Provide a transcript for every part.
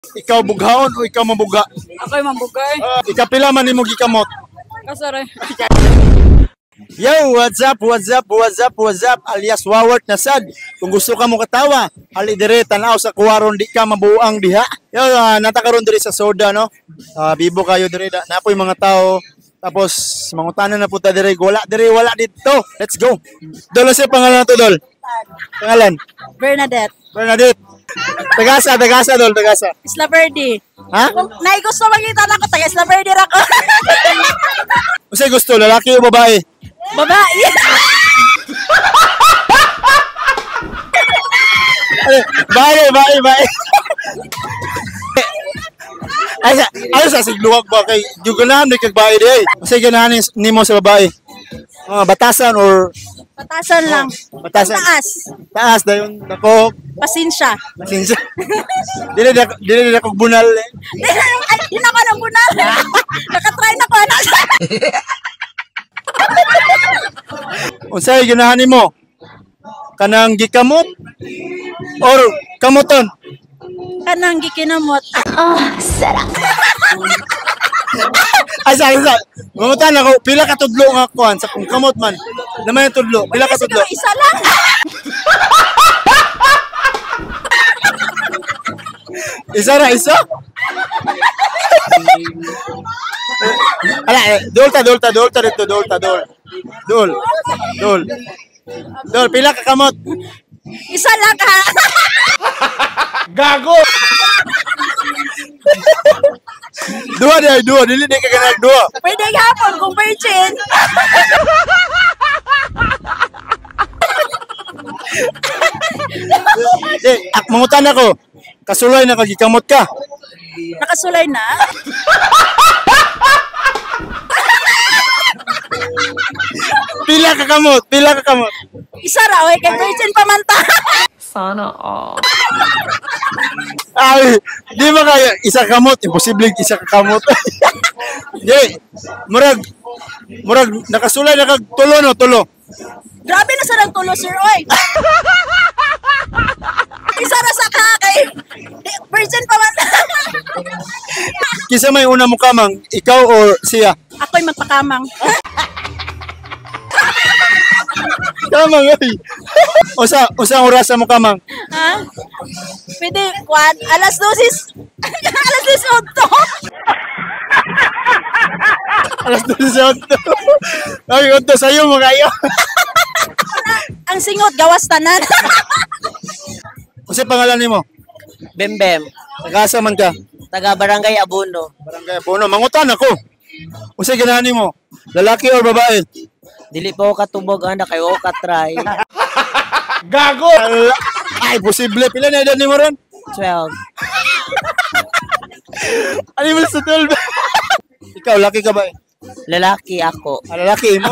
Ikaw bughaon o ikaw mabuga? Ako'y mambugay. Ikapila man nimo gikamot. Kasare. Yo, what's up, what's up, what's up, what's up, alias Wawart na sad. Kung gusto ka mo katawa, hali dire tanaw sa kuwaron di ka mabuang diha. Yo, natakaron dire sa soda, no? Bibo kayo dire, napoy mga tao. Tapos, mangutanan na po ta dire, wala dito. Let's go. Dolo siya pangalan na to, Dol. Pangalan? Bernadette. Bernadette. Tagasa, Dol, tagasa. Isla Verde. Ha? Nay gusto makita na ko, taga Isla Verde ra ko. Kasi gusto, lalaki o babae? Babae. Bae. Ay sa sigluwag ba kay Juganan ni kag bae di. Kasi ganahan nimo sa babae. Batasan or Patasan lang. batasan. Taas dayon dako. Pasensya. Sinsa. Dili na kog bunal. Ay, yun ako ng bunal. Nakatry na ko. Unsay ganahan nimo? Kanang gikamot or kamuton? Kanang gikinamot. Sarap. Ay sa. Mamutan ako pila ka tudlo nga kuan sa kung kamot man. Naman yung tudlo. Pila ka tudlo? Siguro isa lang. Isa ra isa? Ala, dol dito, Dol, pila ka kamot? Isa lang ha. Gago! Dua, dili ka ganag dua. Pwede hapon kung virgin. Mangutan ako. Kasulay na kagikamot ka. Nakasulay na. Pila ka kamot. Isa raw eh, kay virgin pa man ta. Sana all. Ay, di ba kaya isa kamot? Imposible isa ka kamot. Di, murag nakasulay na kag tulo. Grabe na sa nagtulo, sir, oy. Isa ra sa ka kay virgin pa man ta. Kisa may una mo kamang, ikaw or siya? Ako'y magpakamang. Kamang, ay. Usang orasa mo kamang? Ha? Pwede, kwan, alas 12. Alas 18. Alas 12 sa onto. Ay, onto sa'yo mo kayo. Ang singot, gawas tanan. Kasi pangalan ni mo? Bembem, Nagasa man ka? taga Barangay Abuno. Barangay Puno. Mangutan ako. Kasi ganahan mo? Lalaki or babae? Dili po katubog anak kayo katry. Gago! Ay, posible. Pila na edad ni mo ron? 12. Ano mo sa 12? Ikaw, laki ka ba? Lalaki ako. Lalaki mo?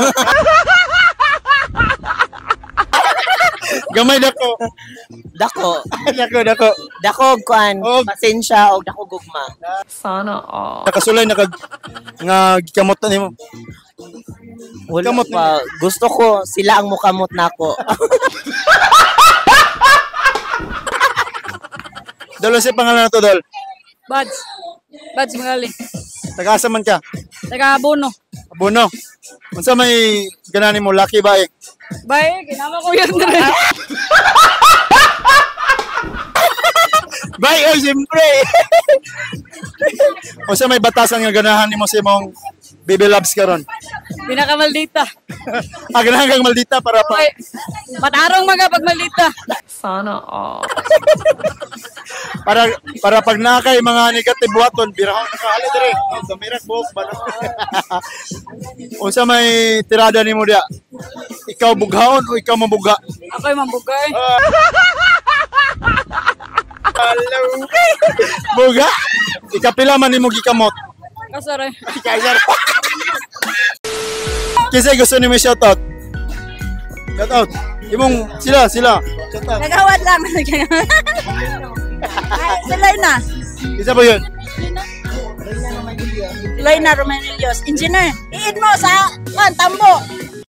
Gamay dako. Dako. Dako. Dako kuan, Og. pasensya og dako gugma. Sana all. Nakasulay na kag nga gikamot na nimo. Wala Kamot pa. Gusto ko sila ang mukamot nako. Dolo si pangalan na to, Dol. Bads Magali. Tagasa man ka? Taga Abono. Abono. Unsa may ganahan mo, laki ba eh? Bay, ginama ko yan rin. Bay, oh, siyempre. Unsa may batasan nga ganahan nimo sa imong baby loves karon? Pinakamaldita. Ganahan kang maldita para pa. Okay. Matarong mga pag maldita. Sana all. Para pag nakay mga negative waton, birahon nakahali dire. Damirak buhok ba? Unsa may tirada nimo dia? Ikaw bughaon o ikaw mabuga? Ako'y mambugay. Hello. Buga. Ikapila man nimo gikamot. Kasare. Kaiser. Kasi gusto nimo shoutout. Shoutout. Imong sila. Shoutout. Nagawad lang. Ay, si Loyna. Isa ba yun? Loyna Romanillos. Engineer. Iid mo sa Tambo.